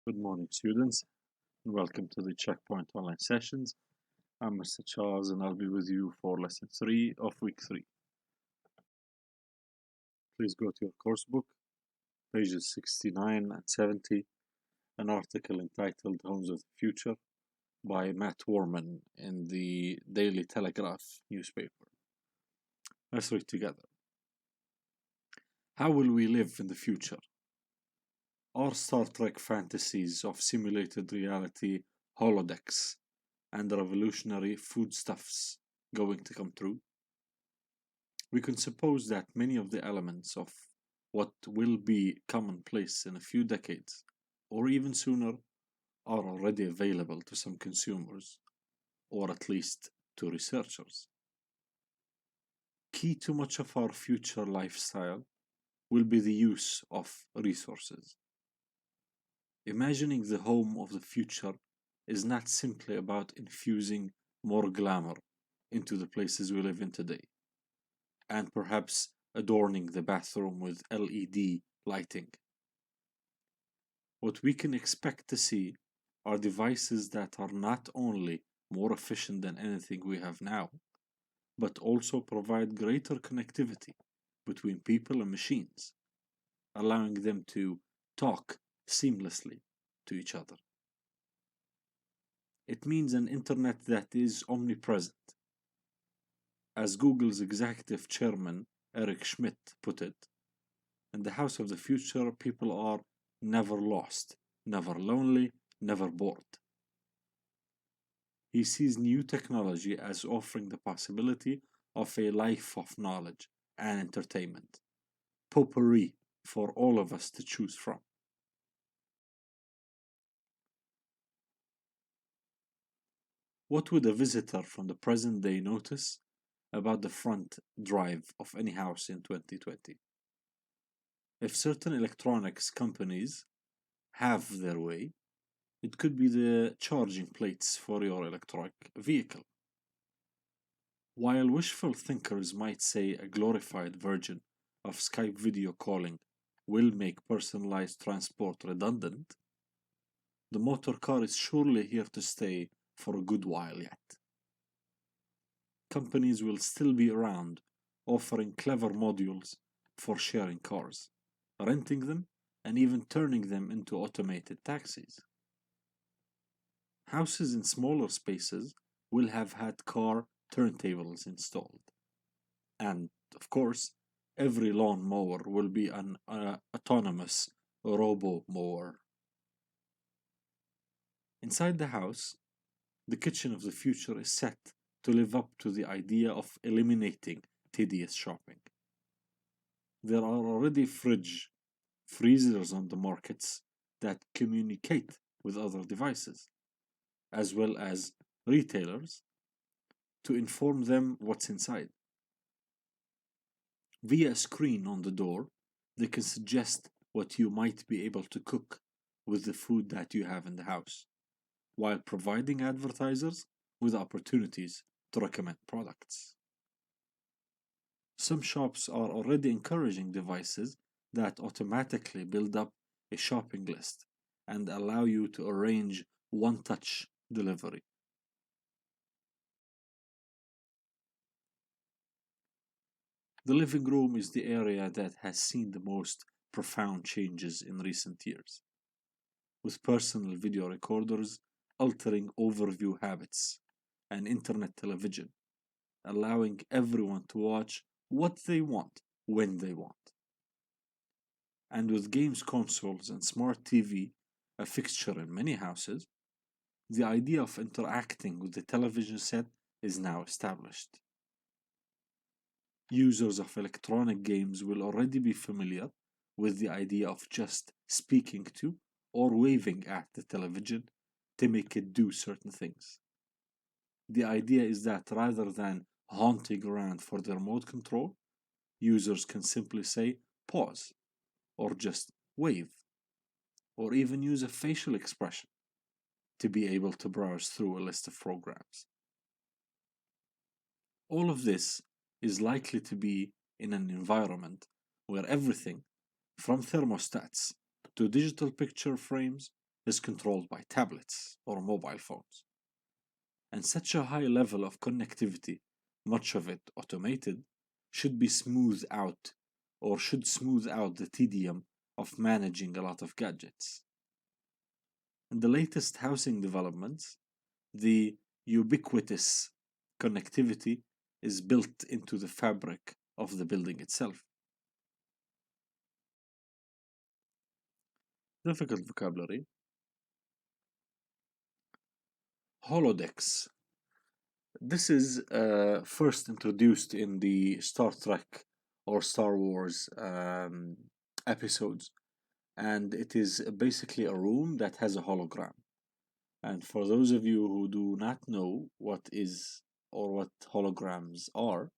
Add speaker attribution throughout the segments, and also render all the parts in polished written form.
Speaker 1: Good morning, students, and welcome to the Checkpoint Online Sessions. I'm Mr. Charles, and I'll be with you for Lesson 3 of Week 3. Please go to your course book, pages 69 and 70, an article entitled Homes of the Future by Matt Warman in the Daily Telegraph newspaper. Let's read together. How will we live in the future? Are Star Trek fantasies of simulated reality holodecks and revolutionary foodstuffs going to come true? We can suppose that many of the elements of what will be commonplace in a few decades, or even sooner, are already available to some consumers, or at least to researchers. Key to much of our future lifestyle will be the use of resources. Imagining the home of the future is not simply about infusing more glamour into the places we live in today, and perhaps adorning the bathroom with LED lighting. What we can expect to see are devices that are not only more efficient than anything we have now, but also provide greater connectivity between people and machines, allowing them to talk seamlessly to each other. It means an internet that is omnipresent. As Google's executive chairman Eric Schmidt put it, in the house of the future, people are never lost, never lonely, never bored. He sees new technology as offering the possibility of a life of knowledge and entertainment, potpourri for all of us to choose from. What would a visitor from the present day notice about the front drive of any house in 2020? If certain electronics companies have their way, it could be the charging plates for your electric vehicle. While wishful thinkers might say a glorified version of Skype video calling will make personalized transport redundant, the motor car is surely here to stay for a good while yet. Companies will still be around offering clever modules for sharing cars, renting them, and even turning them into automated taxis. Houses in smaller spaces will have had car turntables installed. And, of course, every lawn mower will be an autonomous robo mower. Inside the house, the kitchen of the future is set to live up to the idea of eliminating tedious shopping. There are already freezers on the markets that communicate with other devices, as well as retailers, to inform them what's inside. Via a screen on the door, they can suggest what you might be able to cook with the food that you have in the house, while providing advertisers with opportunities to recommend products. Some shops are already encouraging devices that automatically build up a shopping list and allow you to arrange one-touch delivery. The living room is the area that has seen the most profound changes in recent years, with personal video recorders altering overview habits and internet television, allowing everyone to watch what they want when they want. And with games consoles and smart TV a fixture in many houses, the idea of interacting with the television set is now established. Users of electronic games will already be familiar with the idea of just speaking to or waving at the television to make it do certain things. The idea is that rather than haunting around for the remote control, users can simply say pause, or just wave, or even use a facial expression to be able to browse through a list of programs. All of this is likely to be in an environment where everything, from thermostats to digital picture frames is controlled by tablets or mobile phones. And such a high level of connectivity, much of it automated, should be smoothed out or should smooth out the tedium of managing a lot of gadgets. In the latest housing developments, the ubiquitous connectivity is built into the fabric of the building itself. Difficult vocabulary. Holodecks. This is first introduced in the Star Trek or Star Wars episodes, and it is basically a room that has a hologram. And for those of you who do not know what is or what holograms are,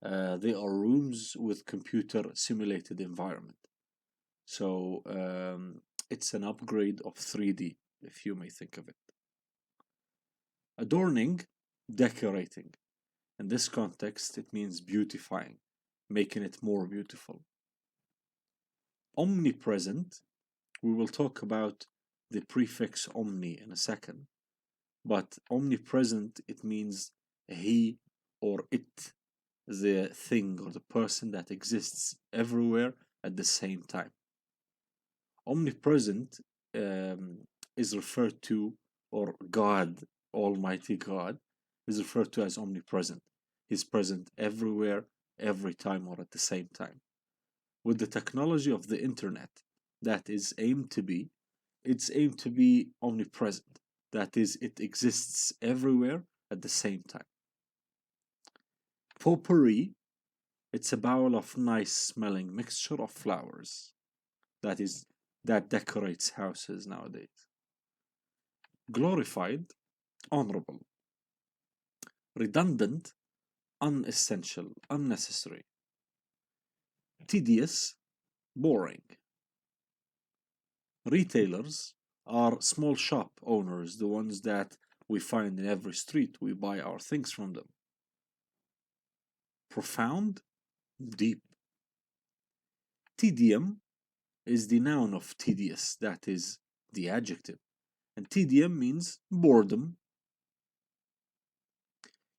Speaker 1: they are rooms with computer simulated environment. So it's an upgrade of 3D, if you may think of it. Adorning, decorating. In this context, it means beautifying, making it more beautiful. Omnipresent, we will talk about the prefix omni in a second, but omnipresent, it means he or it, the thing or the person that exists everywhere at the same time. Omnipresent is referred to, or God, Almighty God, is referred to as omnipresent. He's present everywhere, every time, or at the same time. With the technology of the internet, that is aimed to be, it's aimed to be omnipresent. That is, it exists everywhere at the same time. Potpourri, it's a bowl of nice smelling mixture of flowers. That decorates houses nowadays. Glorified, honorable. Redundant, unessential, unnecessary. Tedious, boring. Retailers are small shop owners, the ones that we find in every street. We buy our things from them. Profound, deep. Tedium is the noun of tedious, that is the adjective. And tedium means boredom.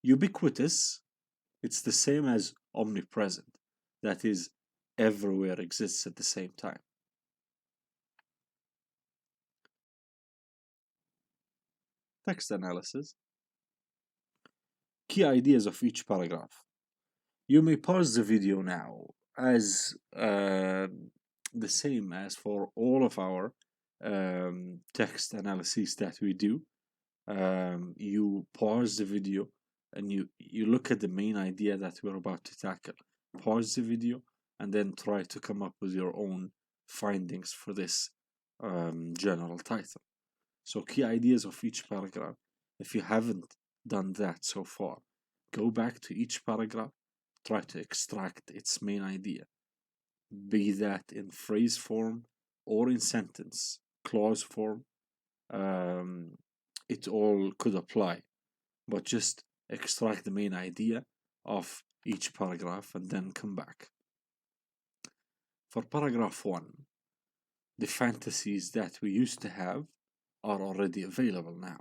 Speaker 1: Ubiquitous, it's the same as omnipresent, that is, everywhere exists at the same time. Text analysis. Key ideas of each paragraph. You may pause the video now, as the same as for all of our text analyses that we do. You pause the video and you look at the main idea that we're about to tackle. Pause the video and then try to come up with your own findings for this general title. So, key ideas of each paragraph. If you haven't done that so far, go back to each paragraph, try to extract its main idea, be that in phrase form or in sentence, clause form. It all could apply, but just extract the main idea of each paragraph and then come back. For paragraph 1, the fantasies that we used to have are already available now.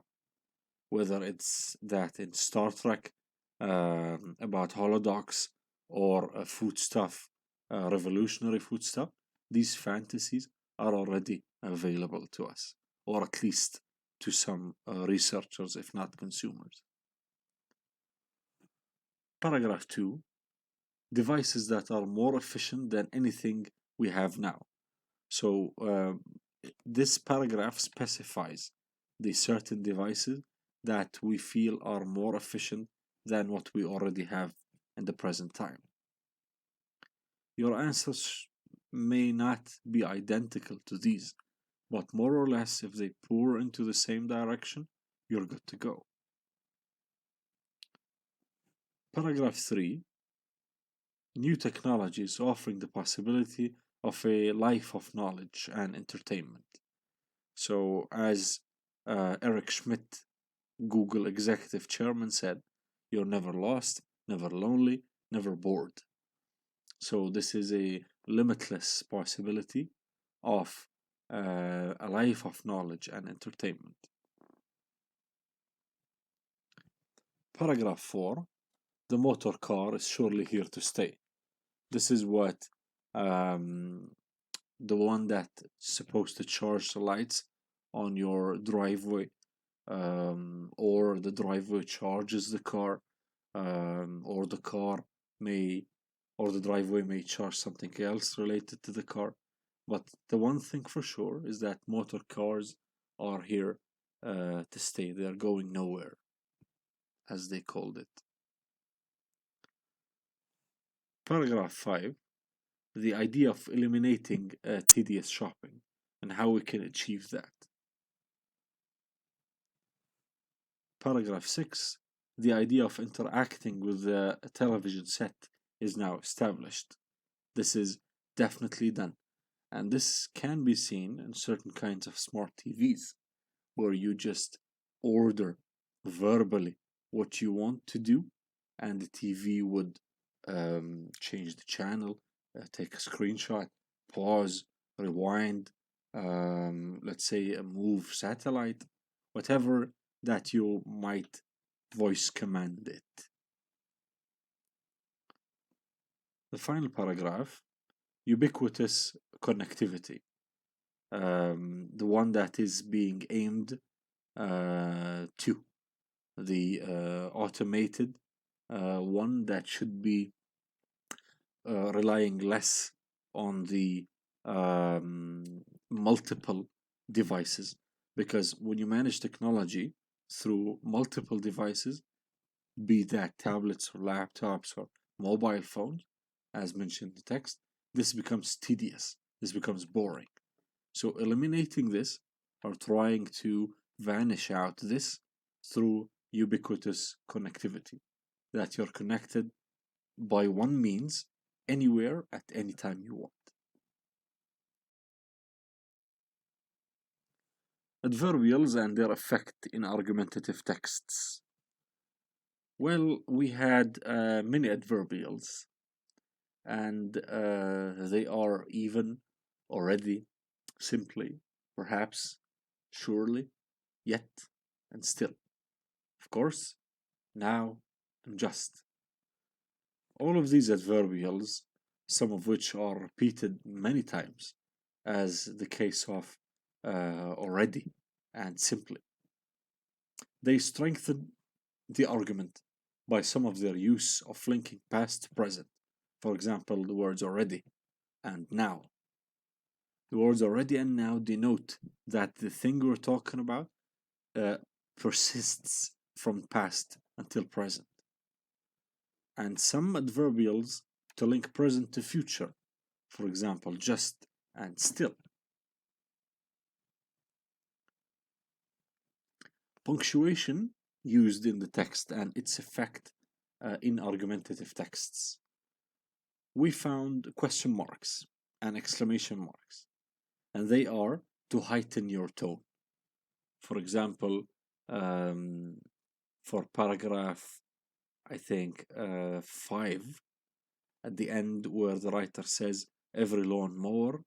Speaker 1: Whether it's that in Star Trek about holodocks or foodstuff, revolutionary foodstuff, these fantasies are already available to us, or at least to some researchers, if not consumers. Paragraph 2, devices that are more efficient than anything we have now. So this paragraph specifies the certain devices that we feel are more efficient than what we already have in the present time. Your answers may not be identical to these, but more or less, if they pour into the same direction, you're good to go. Paragraph 3, new technologies offering the possibility of a life of knowledge and entertainment. So, as Eric Schmidt, Google executive chairman, said, you're never lost, never lonely, never bored. So, this is a limitless possibility of a life of knowledge and entertainment. Paragraph 4. The motor car is surely here to stay. This is what the one that's supposed to charge the lights on your driveway, or the driveway charges the car, or the car may, or the driveway may charge something else related to the car. But the one thing for sure is that motor cars are here to stay. They are going nowhere, as they called it. Paragraph 5. The idea of eliminating tedious shopping and how we can achieve that. Paragraph 6. The idea of interacting with the television set is now established. This is definitely done, and this can be seen in certain kinds of smart TVs, where you just order verbally what you want to do, and the TV would change the channel, take a screenshot, pause, rewind, let's say move satellite, whatever that you might voice command it. The final paragraph, ubiquitous connectivity, the one that is being aimed to the automated one that should be relying less on the multiple devices, because when you manage technology through multiple devices, be that tablets or laptops or mobile phones, as mentioned in the text, this becomes tedious, this becomes boring. So eliminating this, or trying to vanish out this through ubiquitous connectivity, that you're connected by one means anywhere at any time you want. Adverbials and their effect in argumentative texts. Well, we had many adverbials, and they are even, already, simply, perhaps, surely, yet, and still. Of course, now, and just. All of these adverbials, some of which are repeated many times, as the case of already and simply, they strengthen the argument by some of their use of linking past to present. For example, the words already and now. The words already and now denote that the thing we're talking about persists from past until present. And some adverbials to link present to future, for example, just and still. Punctuation used in the text and its effect in argumentative texts. We found question marks and exclamation marks, and they are to heighten your tone. For example, for paragraph, I think, 5, at the end, where the writer says, every lawnmower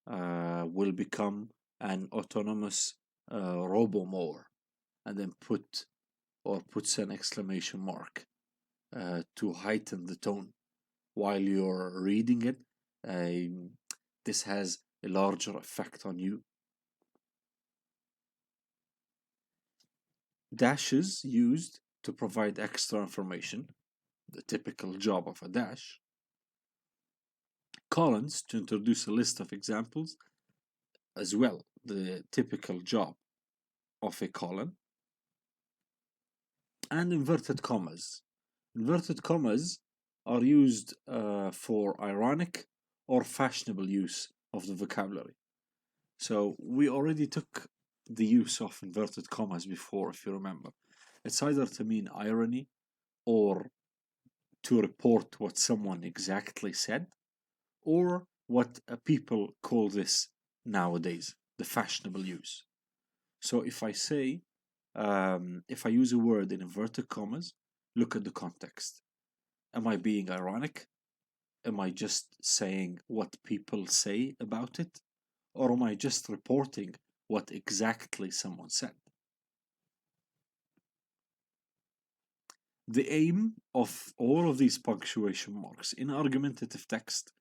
Speaker 1: will become an autonomous robo mower, and then puts an exclamation mark to heighten the tone while you're reading it. This has a larger effect on you. Dashes used to provide extra information, the typical job of a dash. Colons to introduce a list of examples, as well, the typical job of a colon. And inverted commas. Inverted commas are used for ironic or fashionable use of the vocabulary. So we already took the use of inverted commas before, if you remember. It's either to mean irony or to report what someone exactly said, or what people call this nowadays, the fashionable use. So if I say, if I use a word in inverted commas, look at the context. Am I being ironic? Am I just saying what people say about it? or am I just reporting what exactly someone said? The aim of all of these punctuation marks in argumentative text,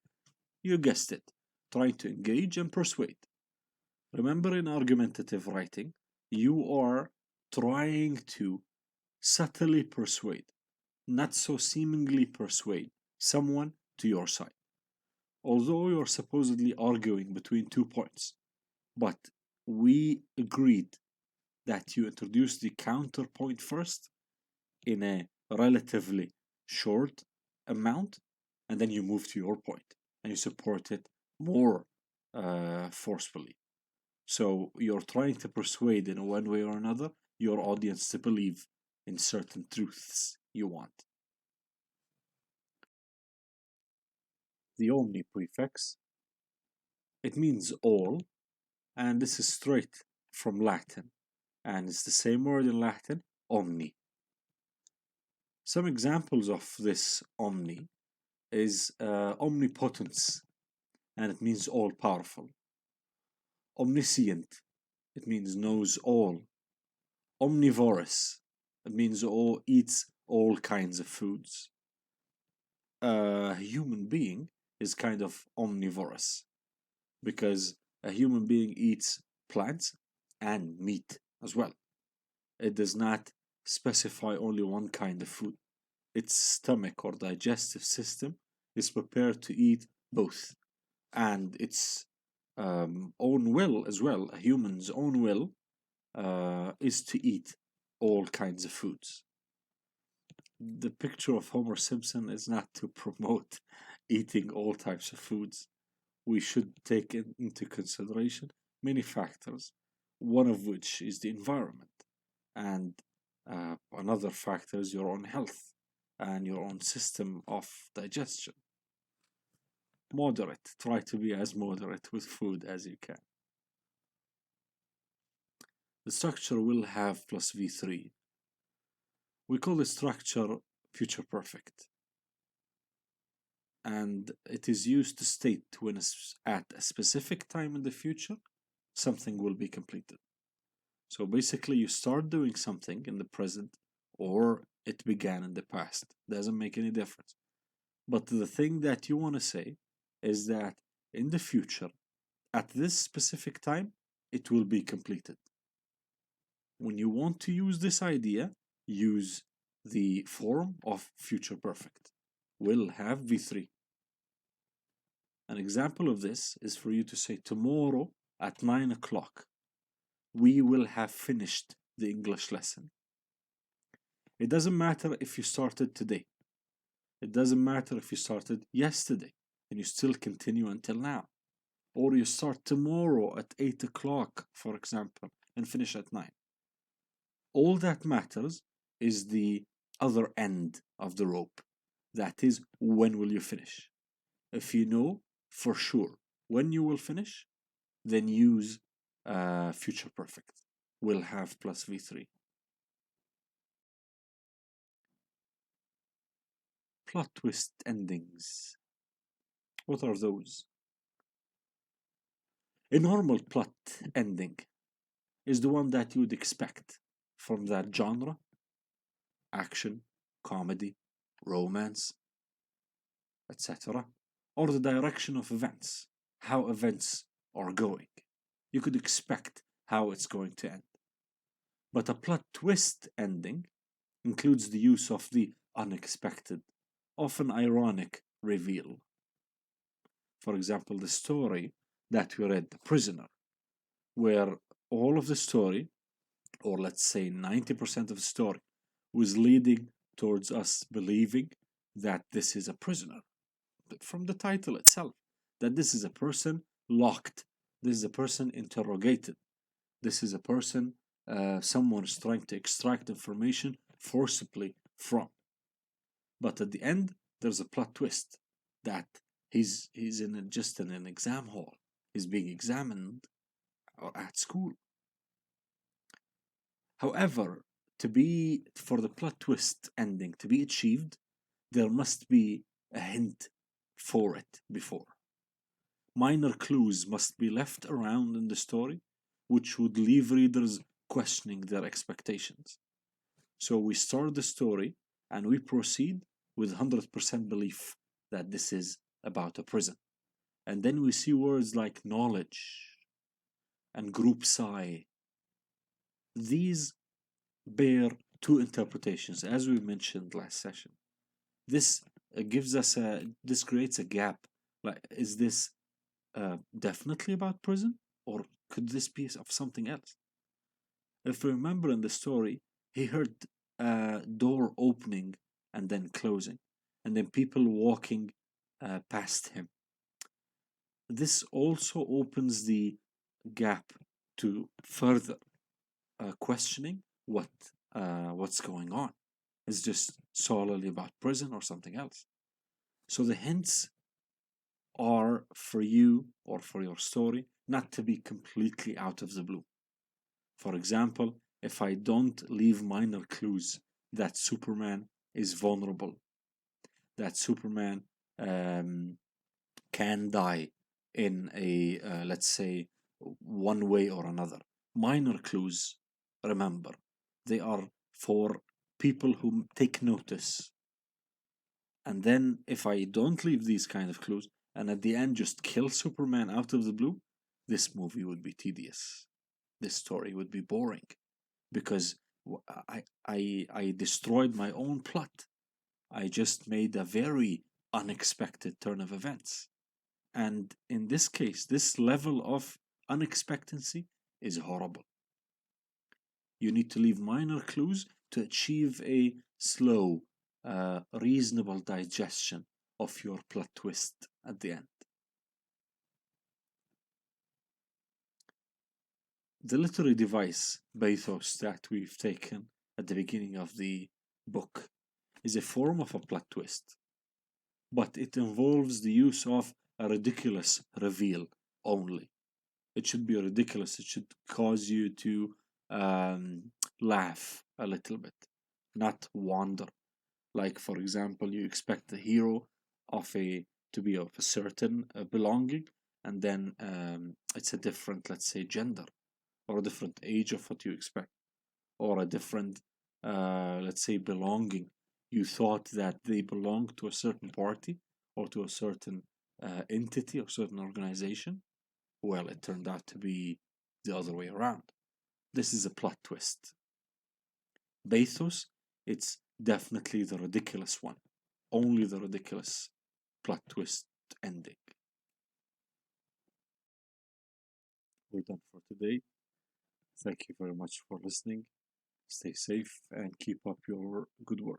Speaker 1: you guessed it, trying to engage and persuade. Remember, in argumentative writing, you are trying to subtly persuade, not so seemingly persuade, someone to your side. Although you're supposedly arguing between 2 points, but we agreed that you introduce the counterpoint first in a relatively short amount, and then you move to your point and you support it more forcefully. So you're trying to persuade in one way or another your audience to believe in certain truths you want. The omni prefix, it means all, and this is straight from Latin, and it's the same word in Latin, omni. Some examples of this omni is omnipotence, and it means all powerful. Omniscient, it means knows all. Omnivorous, it means eats all kinds of foods. A human being is kind of omnivorous because a human being eats plants and meat as well. It does not specify only one kind of food. Its stomach or digestive system is prepared to eat both, and its own will as well, a human's own will, is to eat all kinds of foods. The picture of Homer Simpson is not to promote eating all types of foods. We should take into consideration many factors, one of which is the environment, and another factor is your own health and your own system of digestion. Moderate. Try to be as moderate with food as you can. The structure will have plus V3. We call the structure future perfect. And it is used to state when at a specific time in the future, something will be completed. So basically, you start doing something in the present or it began in the past. Doesn't make any difference. But the thing that you want to say is that in the future, at this specific time, it will be completed. When you want to use this idea, use the form of future perfect. Will have V3. An example of this is for you to say tomorrow at 9 o'clock, we will have finished the English lesson. It doesn't matter if you started today. It doesn't matter if you started yesterday and you still continue until now. Or you start tomorrow at 8 o'clock, for example, and finish at 9. All that matters is the other end of the rope. That is, when will you finish? If you know for sure when you will finish, then use future perfect. Will have plus V3. Plot twist endings. What are those? A normal plot ending is the one that you would expect from that genre: action, comedy, romance, etc., or the direction of events, how events are going. You could expect how it's going to end. But a plot twist ending includes the use of the unexpected, often ironic reveal. For example, the story that we read, The Prisoner, where all of the story, or let's say 90% of the story, was leading towards us believing that this is a prisoner. From the title itself, that this is a person locked, this is a person interrogated, this is a person someone is trying to extract information forcibly from. But at the end, there's a plot twist that he's just in an exam hall. He's being examined at school. However, for the plot twist ending to be achieved, there must be a hint for it before. minor clues must be left around in the story, which would leave readers questioning their expectations. So we start the story and we proceed with 100% belief that this is about a prison. And then we see words like knowledge and group psi. These bear two interpretations, as we mentioned last session. This this creates a gap. Like, is this definitely about prison, or could this be of something else? If you remember in the story, he heard a door opening and then closing, and then people walking past him. This also opens the gap to further questioning what's going on. Is just solely about prison or something else? So the hints are for you or for your story not to be completely out of the blue. For example, if I don't leave minor clues that Superman is vulnerable, that Superman can die in a, let's say, one way or another. Minor clues, remember, they are for people who take notice. And then if I don't leave these kind of clues and at the end just kill Superman out of the blue, this movie would be tedious. This story would be boring because I destroyed my own plot. I just made a very unexpected turn of events. And in this case, this level of unexpectancy is horrible. You need to leave minor clues to achieve a slow, reasonable digestion of your plot twist at the end. The literary device, bathos, that we've taken at the beginning of the book is a form of a plot twist, but it involves the use of a ridiculous reveal only. It should be ridiculous, it should cause you to laugh a little bit, not wonder. Like, for example, you expect the hero to be of a certain belonging, and then it's a different, let's say, gender, or a different age of what you expect, or a different, let's say, belonging. You thought that they belonged to a certain party or to a certain entity or certain organization. Well, it turned out to be the other way around. This is a plot twist. Bathos, it's definitely the ridiculous one. Only the ridiculous plot twist ending. We're done for today. Thank you very much for listening. Stay safe and keep up your good work.